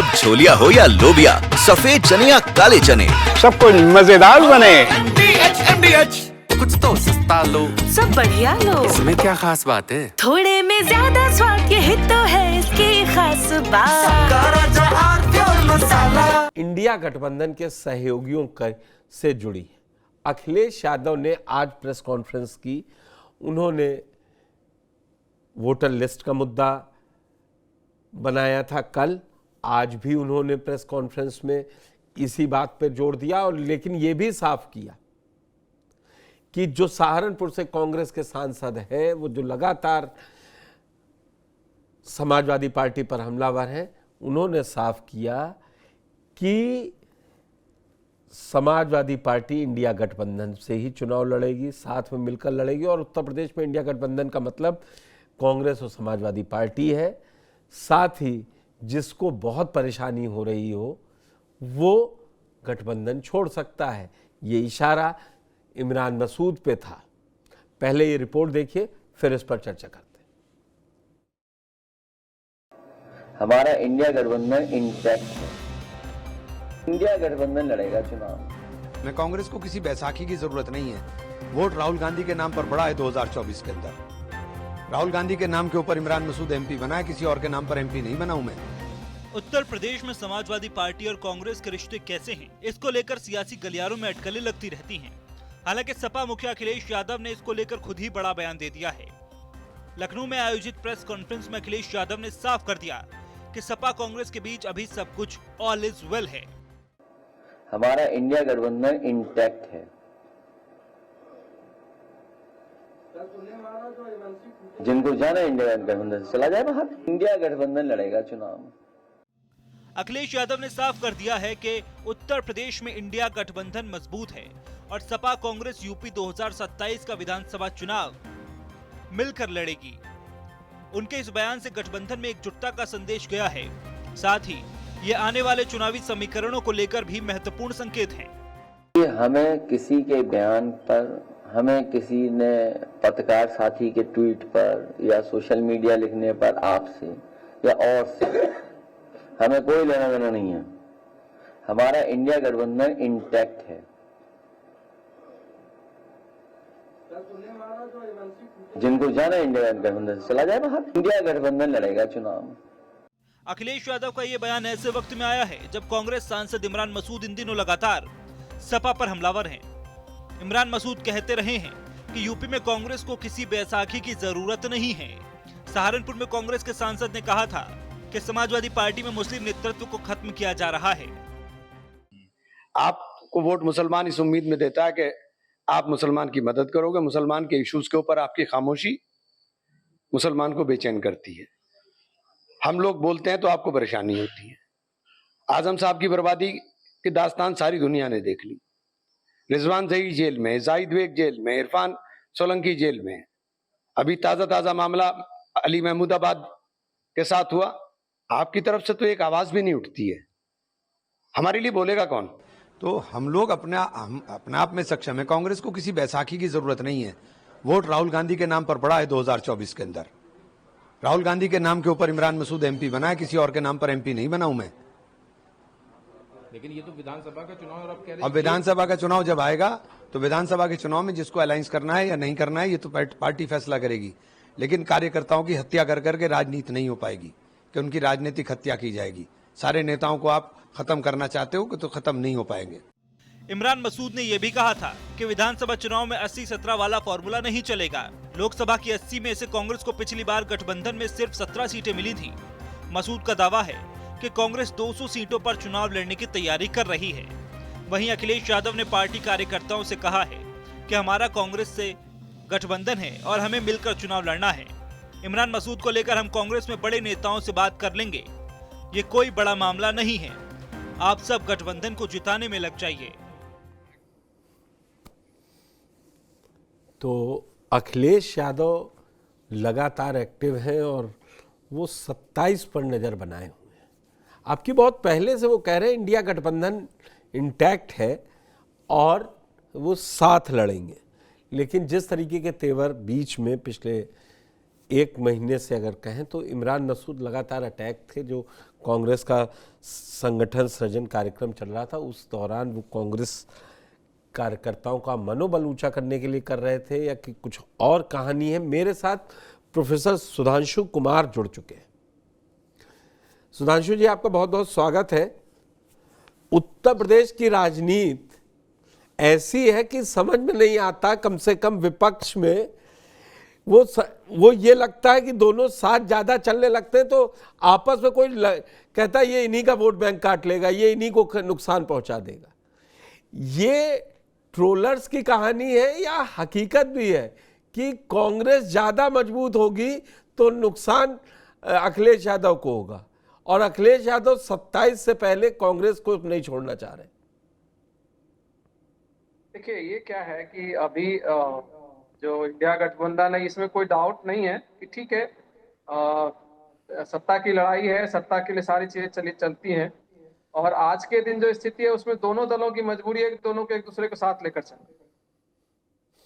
अब छोलिया हो या लोबिया, सफेद चने या काले चने, सब कुछ मजेदार बने। कुछ तो सस्ता लो, सब बढ़िया लो। इसमें क्या खास बात है? थोड़े में ज्यादा स्वाद, ये तो है इसकी खास बात। इंडिया गठबंधन के सहयोगियों से जुड़ी अखिलेश यादव ने आज प्रेस कॉन्फ्रेंस की। उन्होंने वोटर लिस्ट का मुद्दा बनाया था कल, आज भी उन्होंने प्रेस कॉन्फ्रेंस में इसी बात पर जोर दिया, और लेकिन ये भी साफ किया कि जो सहारनपुर से कांग्रेस के सांसद हैं, वो जो लगातार समाजवादी पार्टी पर हमलावर हैं, उन्होंने साफ किया कि समाजवादी पार्टी इंडिया गठबंधन से ही चुनाव लड़ेगी, साथ में मिलकर लड़ेगी। और उत्तर प्रदेश में इंडिया गठबंधन का मतलब कांग्रेस और समाजवादी पार्टी है। साथ ही जिसको बहुत परेशानी हो रही हो वो गठबंधन छोड़ सकता है। ये इशारा इमरान मसूद पे था। पहले ये रिपोर्ट देखिए, फिर इस पर चर्चा करते हैं। हमारा इंडिया गठबंधन इंटैक्ट है। इंडिया गठबंधन लड़ेगा चुनाव। मैं कांग्रेस को किसी बैसाखी की जरूरत नहीं है। वोट राहुल गांधी के नाम पर बढ़ा है 2024 के अंदर। राहुल गांधी के नाम के ऊपर इमरान मसूद एमपी बना है, किसी और के नाम पर एमपी नहीं बना हूं मैं। उत्तर प्रदेश में समाजवादी पार्टी और कांग्रेस के रिश्ते कैसे हैं, इसको लेकर सियासी गलियारों में अटकलें लगती रहती हैं। हालांकि सपा मुखिया अखिलेश यादव ने इसको लेकर खुद ही बड़ा बयान दे दिया है। लखनऊ में आयोजित प्रेस कॉन्फ्रेंस में अखिलेश यादव ने साफ कर दिया कि सपा कांग्रेस के बीच अभी सब कुछ ऑल इज वेल है। हमारा इंडिया गठबंधन इंटैक्ट है। जिनको जाना इंडिया गठबंधन से चला जाए बाहर। इंडिया गठबंधन लड़ेगा चुनाव। अखिलेश यादव ने साफ कर दिया है कि उत्तर प्रदेश में इंडिया गठबंधन मजबूत है और सपा कांग्रेस यूपी 2027 का विधानसभा चुनाव मिलकर लड़ेगी। उनके इस बयान से गठबंधन में एकजुटता का संदेश गया है। साथ ही ये आने वाले चुनावी समीकरणों को लेकर भी महत्वपूर्ण संकेत हैं। हमें किसी के बयान पर, हमें किसी ने पत्रकार साथी के ट्वीट पर या सोशल मीडिया लिखने पर आपसे या और से हमें कोई लेना देना नहीं है। हमारा इंडिया गठबंधन इंटैक्ट है। जिनको जाना इंडिया गठबंधन से चला जाए बाहर। इंडिया गठबंधन लड़ेगा चुनाव। अखिलेश यादव का ये बयान ऐसे वक्त में आया है जब कांग्रेस सांसद इमरान मसूद इन दिनों लगातार सपा पर हमलावर हैं। इमरान मसूद कहते रहे हैं कि यूपी में कांग्रेस को किसी बैसाखी की जरूरत नहीं है। सहारनपुर में कांग्रेस के सांसद ने कहा था कि समाजवादी पार्टी में मुस्लिम नेतृत्व को खत्म किया जा रहा है। आपको वोट मुसलमान इस उम्मीद में देता है कि आप मुसलमान की मदद करोगे। मुसलमान के इश्यूज के ऊपर आपकी खामोशी मुसलमान को बेचैन करती है। हम लोग बोलते हैं तो आपको परेशानी होती है। आजम साहब की बर्बादी की दास्तान सारी दुनिया ने देख ली। रिजवान जई जेल में, जाहिद बेग जेल में, इरफान सोलंकी जेल में। अभी ताजा मामला अली महमूदाबाद के साथ हुआ। आपकी तरफ से तो एक आवाज भी नहीं उठती है। हमारे लिए बोलेगा कौन? तो हम लोग अपने आप में सक्षम है। कांग्रेस को किसी बैसाखी की जरूरत नहीं है। वोट राहुल गांधी के नाम पर बढ़ा है 2024 के अंदर। राहुल गांधी के नाम के ऊपर इमरान मसूद एमपी बना है, किसी और के नाम पर एमपी नहीं बना हूं मैं। लेकिन ये तो विधानसभा का चुनाव और अब कह रहे हैं। अब विधानसभा का चुनाव जब आएगा तो विधानसभा के चुनाव में जिसको अलायंस करना है या नहीं करना है ये तो पार्टी फैसला करेगी। लेकिन कार्यकर्ताओं की हत्या कर करके राजनीति नहीं हो पाएगी कि उनकी राजनीतिक हत्या की जाएगी। सारे नेताओं को आप खत्म करना चाहते हो कि तो खत्म नहीं हो पाएंगे। इमरान मसूद ने यह भी कहा था कि विधानसभा चुनाव में 80-17 वाला फॉर्मूला नहीं चलेगा। लोकसभा की 80 में से कांग्रेस को पिछली बार गठबंधन में सिर्फ 17 सीटें मिली थी। मसूद का दावा है कि कांग्रेस 200 सीटों पर चुनाव लड़ने की तैयारी कर रही है। वहीं अखिलेश यादव ने पार्टी कार्यकर्ताओं से कहा है कि हमारा कांग्रेस से गठबंधन है और हमें मिलकर चुनाव लड़ना है। इमरान मसूद को लेकर हम कांग्रेस में बड़े नेताओं से बात कर लेंगे। ये कोई बड़ा मामला नहीं है। आप सब गठबंधन को जिताने में लग जाइए। तो अखिलेश यादव लगातार एक्टिव हैं और वो 27 पर नज़र बनाए हुए हैं। आपकी बहुत पहले से वो कह रहे हैं इंडिया गठबंधन इंटैक्ट है और वो साथ लड़ेंगे। लेकिन जिस तरीके के तेवर बीच में पिछले एक महीने से अगर कहें तो इमरान मसूद लगातार अटैक थे, जो कांग्रेस का संगठन सृजन कार्यक्रम चल रहा था उस दौरान वो कांग्रेस कार्यकर्ताओं का मनोबल ऊंचा करने के लिए कर रहे थे या कि कुछ और कहानी है। मेरे साथ प्रोफेसर सुधांशु कुमार जुड़ चुके हैं। सुधांशु जी, आपका बहुत बहुत स्वागत है। उत्तर प्रदेश की राजनीति ऐसी है कि समझ में नहीं आता, कम से कम विपक्ष में वो ये लगता है कि दोनों साथ ज़्यादा चलने लगते हैं तो आपस में कोई कहता है ये इन्हीं का वोट बैंक काट लेगा, ये इन्हीं को नुकसान पहुंचा देगा। ये ट्रोलर्स की कहानी है या हकीकत भी है कि कांग्रेस ज़्यादा मजबूत होगी तो नुकसान अखिलेश यादव को होगा और अखिलेश यादव 27 से पहले कांग्रेस को नहीं छोड़ना चाह रहे? देखिए, ये क्या है कि अभी जो इंडिया गठबंधन है इसमें कोई डाउट नहीं है कि ठीक है, सत्ता की लड़ाई है, सत्ता के लिए सारी चीजें चलती हैं और आज के दिन जो स्थिति है उसमें दोनों दलों की मजबूरी है कि दोनों को एक दूसरे को साथ लेकर चलें।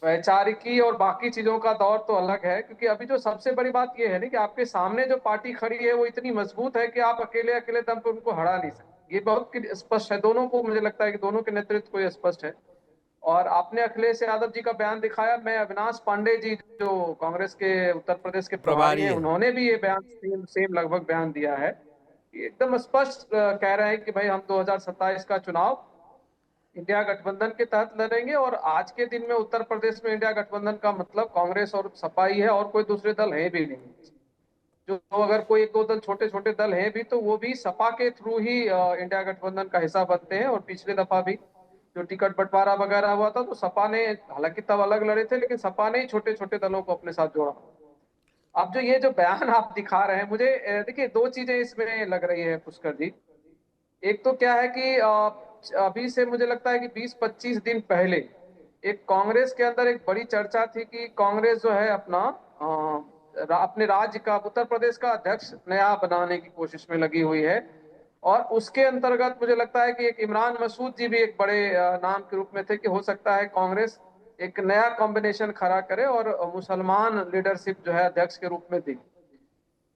वैचारिकी और बाकी चीजों का दौर तो अलग है, क्योंकि अभी जो सबसे बड़ी बात यह है ना कि आपके सामने जो पार्टी खड़ी है वो इतनी मजबूत है कि आप अकेले दम पर उनको हरा नहीं सकते। ये बहुत स्पष्ट है, दोनों को मुझे लगता है कि दोनों के नेतृत्व को ये स्पष्ट है। और आपने अखिलेश यादव जी का बयान दिखाया, मैं अविनाश पांडे जी जो कांग्रेस के उत्तर प्रदेश के प्रभारी हैं, उन्होंने भी ये बयान सेम लगभग बयान दिया है। एकदम स्पष्ट कह रहे हैं कि भाई हम 2027 का चुनाव इंडिया गठबंधन के तहत लड़ेंगे और आज के दिन में उत्तर प्रदेश में इंडिया गठबंधन का मतलब कांग्रेस और सपा ही है और कोई दूसरे दल है भी नहीं। जो अगर कोई एक दो दल छोटे छोटे दल हैं भी तो वो भी सपा के थ्रू ही इंडिया गठबंधन का हिस्सा बनते हैं। और पिछले दफा भी जो टिकट बंटवारा वगैरह हुआ था तो सपा ने, हालांकि तब अलग लड़े थे, लेकिन सपा ने ही छोटे छोटे दलों को अपने साथ जोड़ा। अब जो ये जो बयान आप दिखा रहे हैं, मुझे देखिए दो चीजें इसमें लग रही है पुष्कर जी। एक तो क्या है कि अभी से मुझे लगता है कि 20-25 दिन पहले एक कांग्रेस के अंदर एक बड़ी चर्चा थी कि कांग्रेस जो है अपने राज्य का, उत्तर प्रदेश का अध्यक्ष नया बनाने की कोशिश में लगी हुई है। और उसके अंतर्गत मुझे लगता है कि एक इमरान मसूद जी भी एक बड़े नाम के रूप में थे कि हो सकता है कांग्रेस एक नया कॉम्बिनेशन खड़ा करे और मुसलमान लीडरशिप जो है अध्यक्ष के रूप में दी।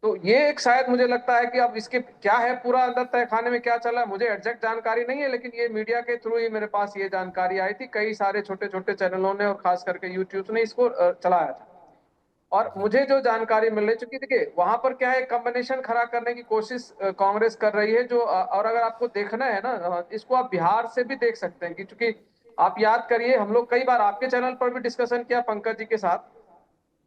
तो ये एक शायद मुझे लगता है कि अब इसके क्या है पूरा अंदर तहखाने में क्या चल रहा है मुझे एग्जैक्ट जानकारी नहीं है, लेकिन ये मीडिया के थ्रू ही मेरे पास ये जानकारी आई थी। कई सारे छोटे छोटे चैनलों ने और खास करके यूट्यूब ने इसको चलाया था और मुझे जो जानकारी मिल रही, चूंकि देखिए वहां पर क्या है, कॉम्बिनेशन खड़ा करने की कोशिश कांग्रेस कर रही है जो, और अगर आपको देखना है ना इसको आप बिहार से भी देख सकते हैं कि चूंकि आप याद करिए हम लोग कई बार आपके चैनल पर भी डिस्कशन किया पंकज जी के साथ,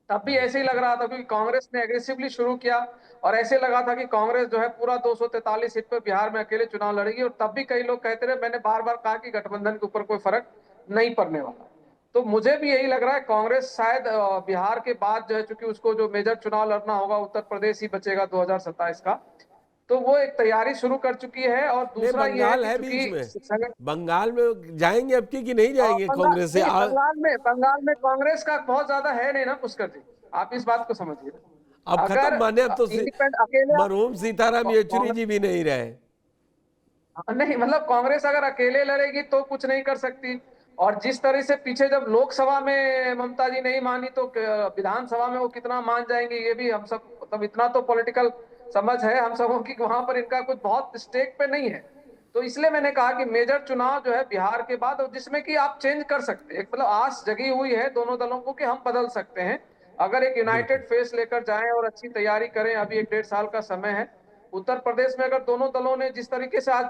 तब भी ऐसे ही लग रहा था क्योंकि कांग्रेस ने एग्रेसिवली शुरू किया और ऐसे लगा था कि कांग्रेस जो है पूरा 243 सीट पर बिहार में अकेले चुनाव लड़ेगी। और तब भी कई लोग कहते रहे, मैंने बार बार कहा कि गठबंधन के ऊपर कोई फर्क नहीं पड़ने वाला। तो मुझे भी यही लग रहा है कांग्रेस शायद बिहार के बाद जो है, चूंकि उसको जो मेजर चुनाव लड़ना होगा उत्तर प्रदेश ही बचेगा 2027 का, तो वो एक तैयारी शुरू कर चुकी है। और दूसरा ये है कि बंगाल में जाएंगे अब की नहीं जाएंगे कांग्रेस से? बंगाल में कांग्रेस का बहुत ज्यादा है नहीं ना पुष्कर जी, आप इस बात को समझिए। अब खत्म माने, अब तो मरहूम सीताराम येचुरी जी भी नहीं रहे। नहीं मतलब कांग्रेस अगर अकेले लड़ेगी तो कुछ नहीं कर सकती, और जिस तरह से पीछे जब लोकसभा में ममता जी नहीं मानी तो विधानसभा में वो कितना मान जाएंगे, ये भी हम सब मतलब इतना तो पॉलिटिकल समझ है हम सबों की, वहां पर इनका कुछ बहुत स्टेक पे नहीं है। तो इसलिए मैंने कहा कि मेजर चुनाव जो है बिहार के बाद, और जिसमें कि आप चेंज कर सकते हैं, मतलब आस जगी हुई है दोनों दलों को कि हम बदल सकते हैं अगर एक यूनाइटेड फेस लेकर जाएं और अच्छी तैयारी करें। अभी 1-1.5 साल का समय है। उत्तर प्रदेश में अगर दोनों दलों ने जिस तरीके से आज,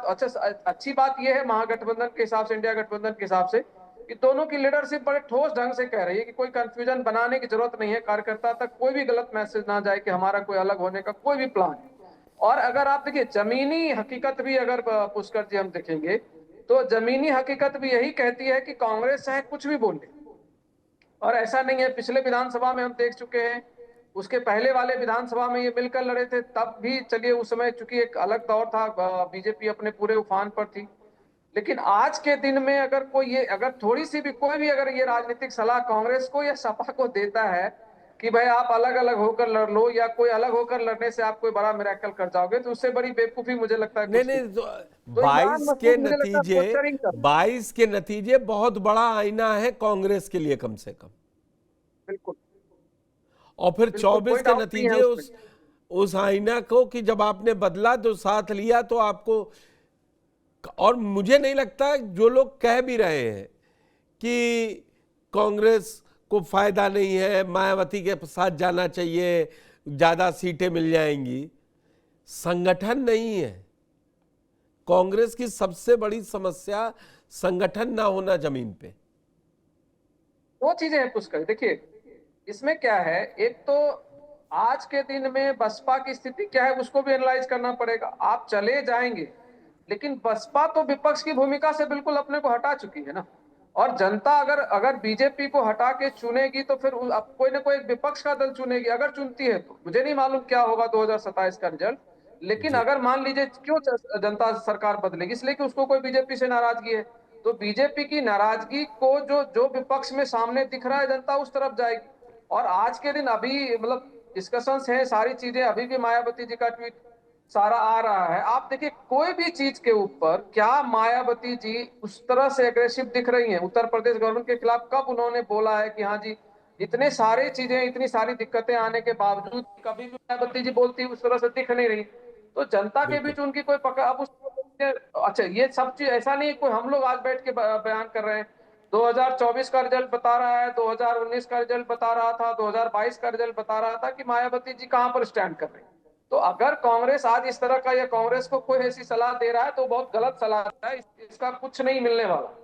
अच्छी बात यह है महागठबंधन के हिसाब से, इंडिया गठबंधन के हिसाब से, कि दोनों की लीडरशिप बड़े ठोस ढंग से कह रही है कि कोई कंफ्यूजन बनाने की जरूरत नहीं है, कार्यकर्ता तक कोई भी गलत मैसेज ना जाए कि हमारा कोई अलग होने का कोई भी प्लान है। और अगर आप देखिए जमीनी हकीकत भी अगर पुष्कर जी हम देखेंगे तो जमीनी हकीकत भी यही कहती है कि कांग्रेस चाहे कुछ भी बोले, और ऐसा नहीं है, पिछले विधानसभा में हम देख चुके हैं, उसके पहले वाले विधानसभा में ये मिलकर लड़े थे, तब भी चलिए उस समय चूंकि एक अलग दौर था, बीजेपी अपने पूरे उफान पर थी। लेकिन आज के दिन में अगर कोई ये, अगर थोड़ी सी भी कोई भी अगर ये राजनीतिक सलाह कांग्रेस को या सपा को देता है कि भाई आप अलग अलग होकर लड़ लो या कोई अलग होकर लड़ने से आप कोई बड़ा मिरेकल कर जाओगे, तो उससे बड़ी बेवकूफी मुझे लगता है नहीं। 22 के नतीजे बहुत बड़ा आईना है कांग्रेस के लिए कम से कम। बिल्कुल। और फिर बिल्कुल, 24 कोई के doubt नहीं है नतीजे उसमें। उस आईना को कि जब आपने बदला तो साथ लिया तो आपको, और मुझे नहीं लगता जो लोग कह भी रहे हैं कि कांग्रेस को फायदा नहीं है, मायावती के साथ जाना चाहिए, ज्यादा सीटें मिल जाएंगी, संगठन नहीं है। कांग्रेस की सबसे बड़ी समस्या संगठन ना होना जमीन पे। दो चीजें हैं पुष्कर, देखिए इसमें क्या है, एक तो आज के दिन में बसपा की स्थिति क्या है उसको भी एनालाइज करना पड़ेगा। आप चले जाएंगे, लेकिन बसपा तो विपक्ष की भूमिका से बिल्कुल अपने को हटा चुकी है ना। और जनता अगर बीजेपी को हटा के चुनेगी तो फिर अब कोई ना कोई एक विपक्ष का दल चुनेगी। अगर चुनती है तो मुझे नहीं मालूम क्या होगा 2027 का रिजल्ट, लेकिन अगर मान लीजिए, क्यों जनता सरकार बदलेगी, इसलिए कि उसको कोई बीजेपी से नाराजगी है। तो बीजेपी की नाराजगी को जो जो विपक्ष में सामने दिख रहा है, जनता उस तरफ जाएगी। और आज के दिन अभी मतलब डिस्कशंस हैं, सारी चीजें, अभी भी मायावती जी का ट्वीट सारा आ रहा है। आप देखिए कोई भी चीज के ऊपर क्या मायावती जी उस तरह से एग्रेसिव दिख रही हैं उत्तर प्रदेश गवर्नमेंट के खिलाफ, कब उन्होंने बोला है कि हाँ जी इतने सारे चीजें, इतनी सारी दिक्कतें आने के बावजूद कभी भी मायावती जी बोलती उस तरह से दिख नहीं रही। तो जनता के बीच उनकी कोई पकड़, अब उस, अच्छा ये सब चीज ऐसा नहीं कोई हम लोग आज बैठ के बयान कर रहे हैं। 2024 का रिजल्ट बता रहा है, 2019 का रिजल्ट बता रहा था, 2022 का रिजल्ट बता रहा था कि मायावती जी कहां पर स्टैंड कर रही है। तो अगर कांग्रेस आज इस तरह का, या कांग्रेस को कोई ऐसी सलाह दे रहा है तो बहुत गलत सलाह है, इसका कुछ नहीं मिलने वाला।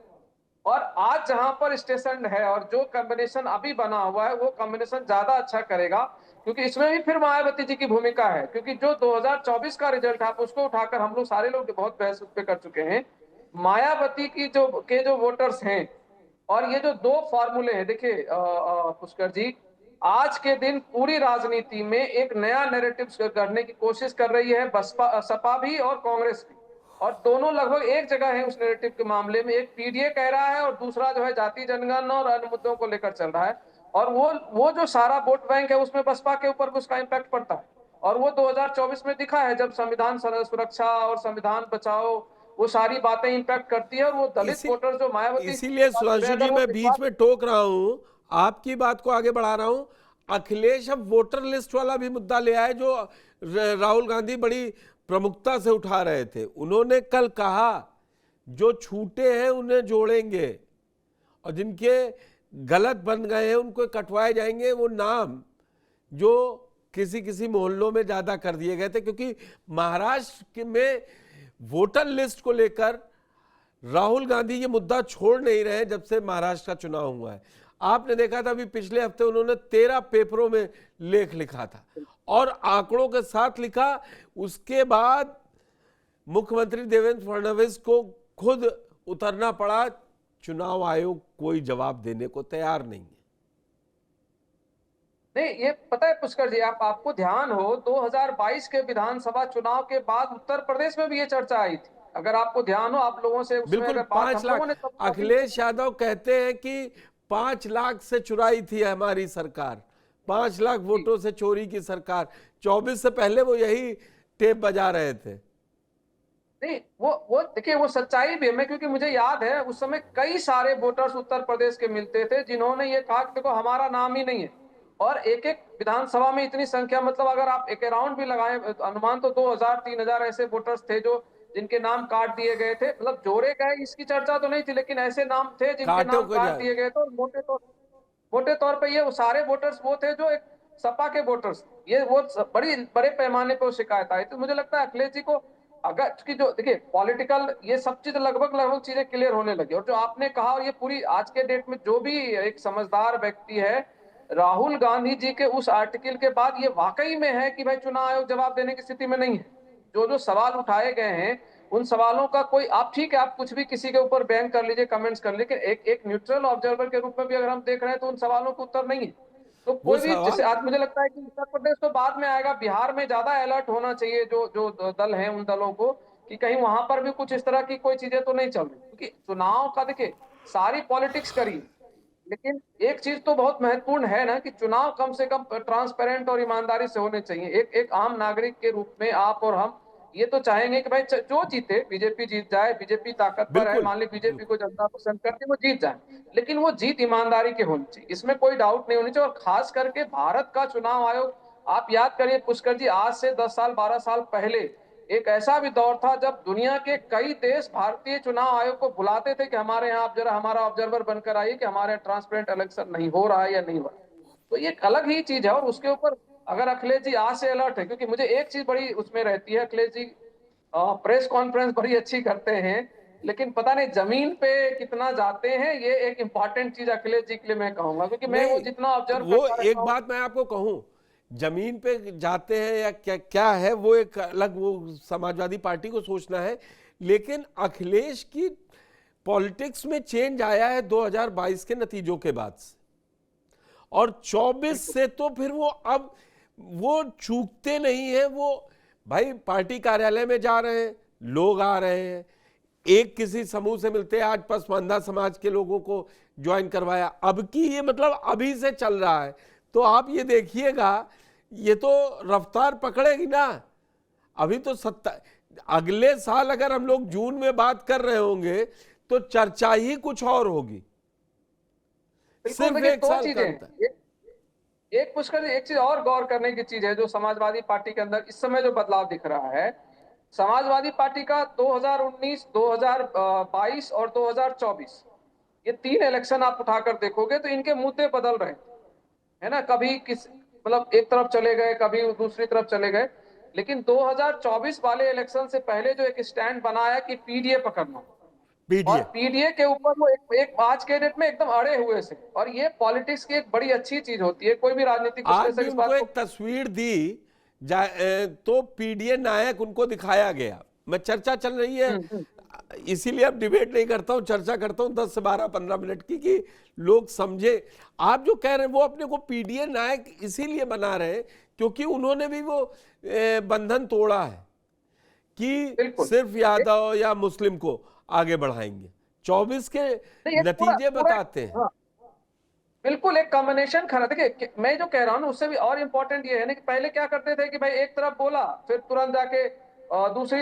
और आज जहां पर स्टेशन है और जो कॉम्बिनेशन अभी बना हुआ है वो कॉम्बिनेशन ज्यादा अच्छा करेगा, क्योंकि इसमें भी फिर मायावती जी की भूमिका है। क्योंकि जो 2024 का रिजल्ट है, आप उसको उठाकर, हम लोग सारे लोग बहुत बहस उस पर कर चुके हैं, मायावती की जो वोटर्स हैं, और ये जो दो फॉर्मूले हैं, देखिए पुष्कर जी, आज के दिन पूरी राजनीति में एक नया नैरेटिव करने की कोशिश कर रही है बसपा, सपा भी और कांग्रेस भी, और दोनों लगभग एक जगह है उस नैरेटिव के मामले में। एक पीडीए कह रहा है और दूसरा जो है जाति जनगणना और अन्य मुद्दों को लेकर चल रहा है। और वो जो सारा वोट बैंक है उसमें बसपा के ऊपर उसका इम्पैक्ट पड़ता है। और वो 2024 में दिखा है, जब संविधान सुरक्षा और संविधान बचाओ, वो सारी बातें इम्पैक्ट करती है। और वो दलित वोटर जो मायावती, इसीलिए सुधांशु जी मैं बीच में टोक रहा हूं, आपकी बात को आगे बढ़ा रहा हूं। अखिलेश अब वोटर लिस्ट वाला भी मुद्दा ले आए जो राहुल गांधी बड़ी प्रमुखता से उठा रहे थे। उन्होंने कल कहा जो छूटे हैं उन्हें जोड़ेंगे और जिनके गलत बन गए हैं उनको कटवाए जाएंगे वो नाम जो किसी मोहल्लों में ज्यादा कर दिए गए थे। क्योंकि महाराष्ट्र में वोटर लिस्ट को लेकर राहुल गांधी ये मुद्दा छोड़ नहीं रहे जब से महाराष्ट्र का चुनाव हुआ है। आपने देखा था अभी पिछले हफ्ते उन्होंने 13 पेपरों में लेख लिखा था और आंकड़ों के साथ लिखा। उसके बाद मुख्यमंत्री देवेंद्र फडणवीस को खुद उतरना पड़ा। चुनाव आयोग कोई जवाब देने को तैयार नहीं है। नहीं, ये पता है पुष्कर जी, आपको ध्यान हो 2022 के विधानसभा चुनाव के बाद उत्तर प्रदेश में भी ये चर्चा आई थी। अगर आपको ध्यान हो, आप लोगों से बिल्कुल 5 लाख अखिलेश यादव कहते हैं कि 5 लाख से चुराई थी हमारी सरकार, 5 लाख वोटों से चोरी की सरकार। 24 से पहले वो यही टेप बजा रहे थे। नहीं, वो देखिए वो सच्चाई भी है। क्योंकि मुझे याद है उस समय कई सारे वोटर्स उत्तर प्रदेश के मिलते थे जिन्होंने ये कहा कि देखो हमारा नाम ही नहीं है। और एक एक विधानसभा में इतनी संख्या, मतलब अगर आप एक राउंड भी लगाएं, अनुमान तो 2000-3000 ऐसे वोटर्स थे जो जिनके नाम काट दिए गए थे। मतलब जोड़े गए इसकी चर्चा तो नहीं थी, लेकिन ऐसे नाम थे जिनके नाम काट दिए गए थे। और मोटे तौर पे ये वो सारे वोटर्स वो थे जो एक सपा के वोटर्स, ये वो बड़े पैमाने पर शिकायत आई। तो मुझे लगता है अखिलेश जी को, अगर की जो देखिए पॉलिटिकल ये सब चीज लगभग चीजें क्लियर होने लगी। और जो आपने कहा, और ये पूरी आज के डेट में जो भी एक समझदार व्यक्ति है, राहुल गांधी जी के उस आर्टिकल के बाद ये वाकई में है कि भाई चुनाव आयोग जवाब देने की स्थिति में नहीं है। जो सवाल उठाए गए हैं उन सवालों का कोई, आप ठीक है आप कुछ भी किसी के ऊपर बयान कर लीजिए, कमेंट्स कर लीजिए, एक न्यूट्रल ऑब्जर्वर के रूप में भी अगर हम देख रहे हैं तो उन सवालों के उत्तर नहीं है। तो कोई भी, जैसे आज मुझे लगता है कि उत्तर प्रदेश तो बाद में आएगा, बिहार में ज्यादा अलर्ट होना चाहिए जो दल है उन दलों को, कि कहीं वहां पर भी कुछ इस तरह की कोई चीजें तो नहीं चल रही। क्योंकि चुनाव का देखिए सारी पॉलिटिक्स करी, लेकिन एक चीज तो बहुत महत्वपूर्ण है ना कि चुनाव कम से कम ट्रांसपेरेंट और ईमानदारी से होने चाहिए। एक आम नागरिक के रूप में आप और हम ये तो चाहेंगे कि भाई जो जीते, बीजेपी जीत जाए, बीजेपी ताकतवर है, बिल्कुल। मान ली बीजेपी को जनता पसंद करती है, वो जीत जाए, लेकिन वो जीत ईमानदारी की होनी चाहिए, इसमें कोई डाउट नहीं होनी चाहिए। और खास करके भारत का चुनाव आयोग, आप याद करिए पुष्कर जी, आज से 10 साल 12 साल पहले एक ऐसा भी दौर था जब दुनिया के कई देश भारतीय चुनाव आयोग को बुलाते थे कि हमारे यहाँ आप जरा हमारा ऑब्जर्वर बनकर आइए कि हमारे ट्रांसपेरेंट इलेक्शन नहीं हो रहा है या नहीं हो रहा है। तो ये एक अलग ही चीज है। और उसके ऊपर अगर अखिलेश जी आज से अलर्ट है, क्योंकि मुझे एक चीज बड़ी उसमें रहती है, अखिलेश जी प्रेस कॉन्फ्रेंस बड़ी अच्छी करते हैं, लेकिन पता नहीं जमीन पे कितना जाते हैं, ये एक इंपॉर्टेंट चीज अखिलेश जी के लिए मैं कहूंगा, क्योंकि मैं वो जितना ऑब्जर्व वो एक बात मैं आपको कहूं, जमीन पे जाते हैं या क्या क्या है वो एक अलग, वो समाजवादी पार्टी को सोचना है। लेकिन अखिलेश की पॉलिटिक्स में चेंज आया है 2022 के नतीजों के बाद से, और 24 से तो फिर वो अब वो चूकते नहीं है। वो भाई पार्टी कार्यालय में जा रहे हैं, लोग आ रहे हैं, एक किसी समूह से मिलते हैं, आज पसमानदा समाज के लोगों को ज्वाइन करवाया, अब की ये मतलब अभी से चल रहा है। तो आप ये देखिएगा, ये तो रफ्तार पकड़ेगी ना। अभी तो अगले साल अगर हम लोग जून में बात कर रहे होंगे तो चर्चा ही कुछ और होगी। सिर्फ एक साल का अंतर। एक पुष्कर, एक चीज और गौर करने की चीज है जो समाजवादी पार्टी के अंदर इस समय जो बदलाव दिख रहा है, समाजवादी पार्टी का 2019, 2022 और 2024 ये 3 इलेक्शन आप उठाकर देखोगे तो इनके मुद्दे बदल रहे है ना। कभी किस मतलब एक तरफ चले गए, कभी दूसरी तरफ चले गए, लेकिन 2024 वाले इलेक्शन से पहले जो एक स्टैंड बनाया कि पीडीए पकड़ना, और पीडीए के ऊपर वो एक आज के डेट में एकदम अड़े हुए से। और ये पॉलिटिक्स की एक बड़ी अच्छी चीज होती है, कोई भी राजनीतिक आज भी उनको एक तस्वीर दी तो पीडीए नायक उनको दिखाया गया। मैं चर्चा चल रही है, इसीलिए अब डिबेट नहीं करता हूं, चर्चा करता हूं 10 से 12-15 मिनट की, कि लोग समझे। आप जो कह रहे हैं वो अपने को पीडीए नायक इसीलिए बना रहे हैं क्योंकि उन्होंने भी वो बंधन तोड़ा है कि सिर्फ यादव या मुस्लिम को आगे बढ़ाएंगे। 24 के नतीजे बताते हैं। हाँ, बिल्कुल एक कॉम्बिनेशन खड़ा। देखिए मैं जो कह रहा हूँ ना, उससे भी और इम्पोर्टेंट ये है ना कि पहले क्या करते थे कि भाई एक तरफ बोला, फिर तुरंत जाके दूसरे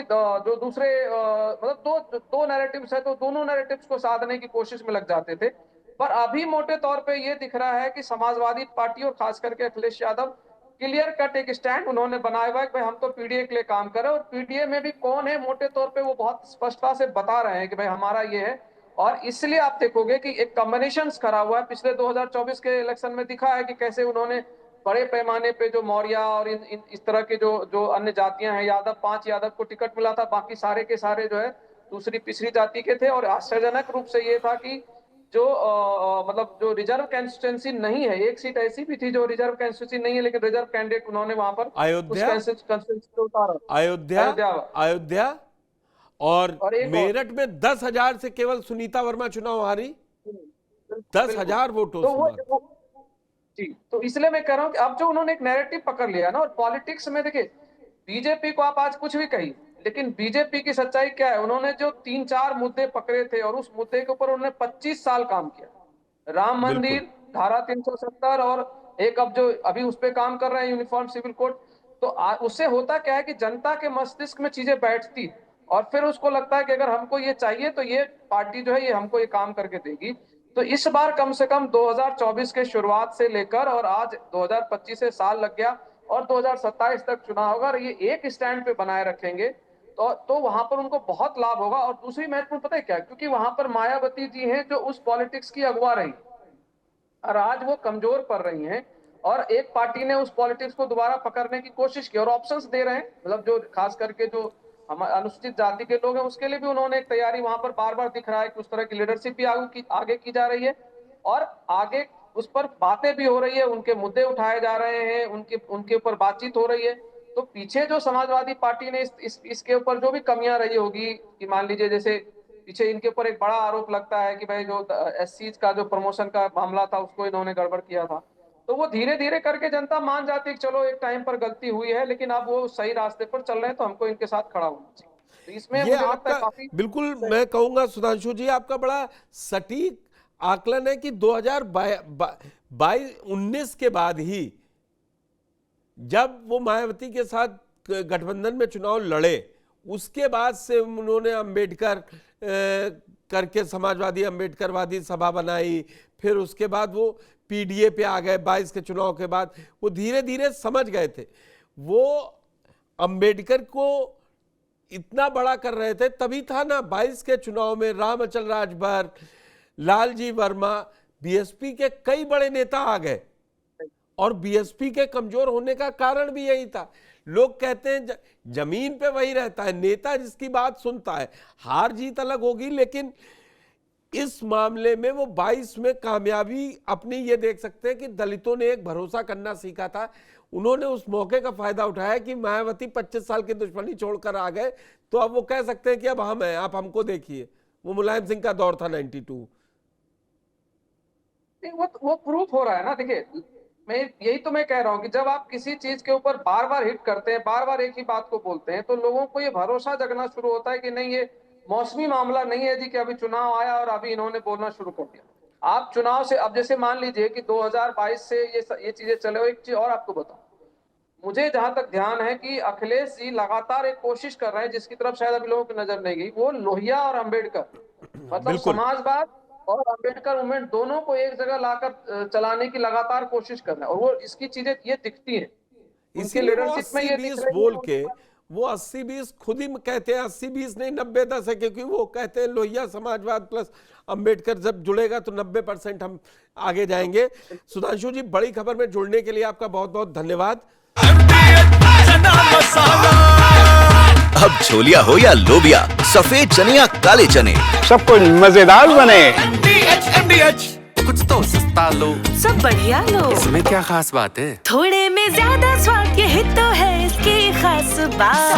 मतलब दो नैरेटिव्स है तो दोनों नैरेटिव्स को साधने की कोशिश में लग जाते थे। पर अभी मोटे तौर पे ये दिख रहा है कि समाजवादी पार्टी और खास करके अखिलेश यादव क्लियर कट एक स्टैंड उन्होंने बनाया हुआ है कि भाई हम तो पीडीए के लिए काम कर रहे हैं, और पीडीए में भी कौन है मोटे तौर पे वो बहुत स्पष्टता से बता रहे हैं कि भाई हमारा ये है। और इसलिए आप देखोगे कि एक कॉम्बिनेशन खड़ा हुआ है। पिछले 2024 के इलेक्शन में दिखा है कि कैसे उन्होंने बड़े पैमाने पे जो मौर्य और इस तरह के जो अन्य जातियां हैं, यादव 5 यादव को टिकट मिला था, बाकी सारे के सारे जो है दूसरी पिछड़ी जाति के थे। और आश्चर्यजनक रूप से ये था कि जो मतलब जो रिजर्व कंस्टिट्यूंसी नहीं है, एक सीट ऐसी भी थी जो रिजर्व कंस्टिट्यूंसी नहीं है, लेकिन रिजर्व कैंडिडेट उन्होंने वहां पर अयोध्या और मेरठ में 10,000 से केवल सुनीता वर्मा चुनाव हारी, 10,000 वोटों से। जी, तो इसलिए मैं कह रहा हूं कि अब जो उन्होंने एक नैरेटिव पकड़ लिया ना, और पॉलिटिक्स में देखिए बीजेपी को आप आज कुछ भी कहिए, लेकिन बीजेपी की सच्चाई क्या है, उन्होंने जो 3-4 मुद्दे पकड़े थे और उस मुद्दे के ऊपर उन्होंने 25 साल काम किया। राम मंदिर, धारा 370 और एक अब जो अभी उस पर काम कर रहे हैं यूनिफॉर्म सिविल कोड। तो उससे होता क्या है कि जनता के मस्तिष्क में चीजें बैठती और फिर उसको लगता है कि अगर हमको ये चाहिए तो ये पार्टी जो है ये हमको ये काम करके देगी। तो इस बार कम से कम 2024 के शुरुआत से लेकर और आज 2025 से साल लग गया और 2027 तक चुनाव होगा, और ये एक स्टैंड पे बनाए रखेंगे तो वहां पर उनको बहुत लाभ होगा। और दूसरी महत्वपूर्ण पता है क्या, क्योंकि वहां पर मायावती जी हैं जो उस पॉलिटिक्स की अगुवा रही और आज वो कमजोर पड़ रही हैं, और एक पार्टी ने उस पॉलिटिक्स को दोबारा पकड़ने की कोशिश की और ऑप्शंस दे रहे हैं। मतलब जो खास करके जो अनुसूचित जाति के लोग हैं उसके लिए भी उन्होंने एक तैयारी वहां पर बार बार दिख रहा है कि उस तरह की लीडरशिप भी आगे की जा रही है और आगे उस पर बातें भी हो रही है, उनके मुद्दे उठाए जा रहे हैं, उनके ऊपर बातचीत हो रही है। तो पीछे जो समाजवादी पार्टी ने इसके ऊपर जो भी कमियां रही होगी कि मान लीजिए जैसे पीछे इनके ऊपर एक बड़ा आरोप लगता है कि भाई जो एससी का जो प्रमोशन का मामला था उसको इन्होंने गड़बड़ किया था, तो वो धीरे धीरे करके जनता मान जाती है कि चलो एक टाइम पर गलती हुई है लेकिन अब वो सही रास्ते पर चल रहे हैं तो हमको इनके साथ खड़ा होना चाहिए। तो इसमें ये आपका बिल्कुल मैं कहूंगा सुधांशु जी आपका बड़ा सटीक आकलन है कि 2019 के बाद ही जब वो मायावती के साथ गठबंधन में चुनाव लड़े उसके बाद से उन्होंने अंबेडकर करके समाजवादी अंबेडकरवादी सभा बनाई, फिर उसके बाद वो पीडीए पे आ गए 22 के चुनाव के बाद। वो धीरे धीरे समझ गए थे, वो अंबेडकर को इतना बड़ा कर रहे थे। तभी था ना 22 के चुनाव में रामअचल राजभर, लालजी वर्मा, बीएसपी के कई बड़े नेता आ गए। और बीएसपी के कमजोर होने का कारण भी यही था। लोग कहते हैं जमीन पे वही रहता है, नेता जिसकी बात सुनता है। हार जीत अलग होगी, लेकिन इस मामले में वो 22 में कामयाबी अपनी ये देख सकते हैं कि दलितों ने एक भरोसा करना सीखा था। उन्होंने उस मौके का फायदा उठाया कि मायावती 25 साल की दुश्मनी छोड़कर आ गए, तो अब वो कह सकते हैं कि अब हम हैं, आप हमको देखिए। वो मुलायम सिंह का दौर था 92। वो प्रूफ हो रहा है ना। देखिए, मैं यही तो मैं कह रहा हूँ कि जब आप किसी चीज के ऊपर बार बार हिट करते हैं, बार बार एक ही बात को बोलते हैं, तो लोगों को ये भरोसा जगना शुरू होता है कि नहीं, ये मौसमी मामला नहीं है जी कि अभी चुनाव आया और अभी इन्होंने बोलना शुरू कर दिया। आप चुनाव से, अब जैसे मान लीजिए कि 2022 से ये चीजें चले हुए। एक चीज और आपको बताऊं, मुझे जहां तक ध्यान है कि अखिलेश जी लगातार एक कोशिश कर रहे हैं जिसकी तरफ शायद अभी लोगों की नजर नहीं गई, वो लोहिया और अंबेडकर, मतलब समाजवाद और अंबेडकर मूवमेंट दोनों को एक जगह लाकर चलाने की लगातार कोशिश कर रहे हैं। और वो इसकी चीजें ये दिखती हैं, उनके लीडरशिप में ये दिख रही है। बोल के वो 80-20 खुद ही कहते हैं, 80-20 नहीं 90-10 है, क्योंकि वो कहते हैं लोहिया समाजवाद प्लस अंबेडकर जब जुड़ेगा तो 90% हम आगे जाएंगे। सुधांशु जी, बड़ी खबर में जुड़ने के लिए आपका बहुत बहुत धन्यवाद। अब छोलिया हो या लोबिया, सफेद चने या काले चने, सब कुछ मजेदार बने। कुछ तो सस्ता लो, सब बढ़िया लो। इसमें क्या खास बात है? थोड़े में ज्यादा स्वाद, यही तो है इसकी खास बात।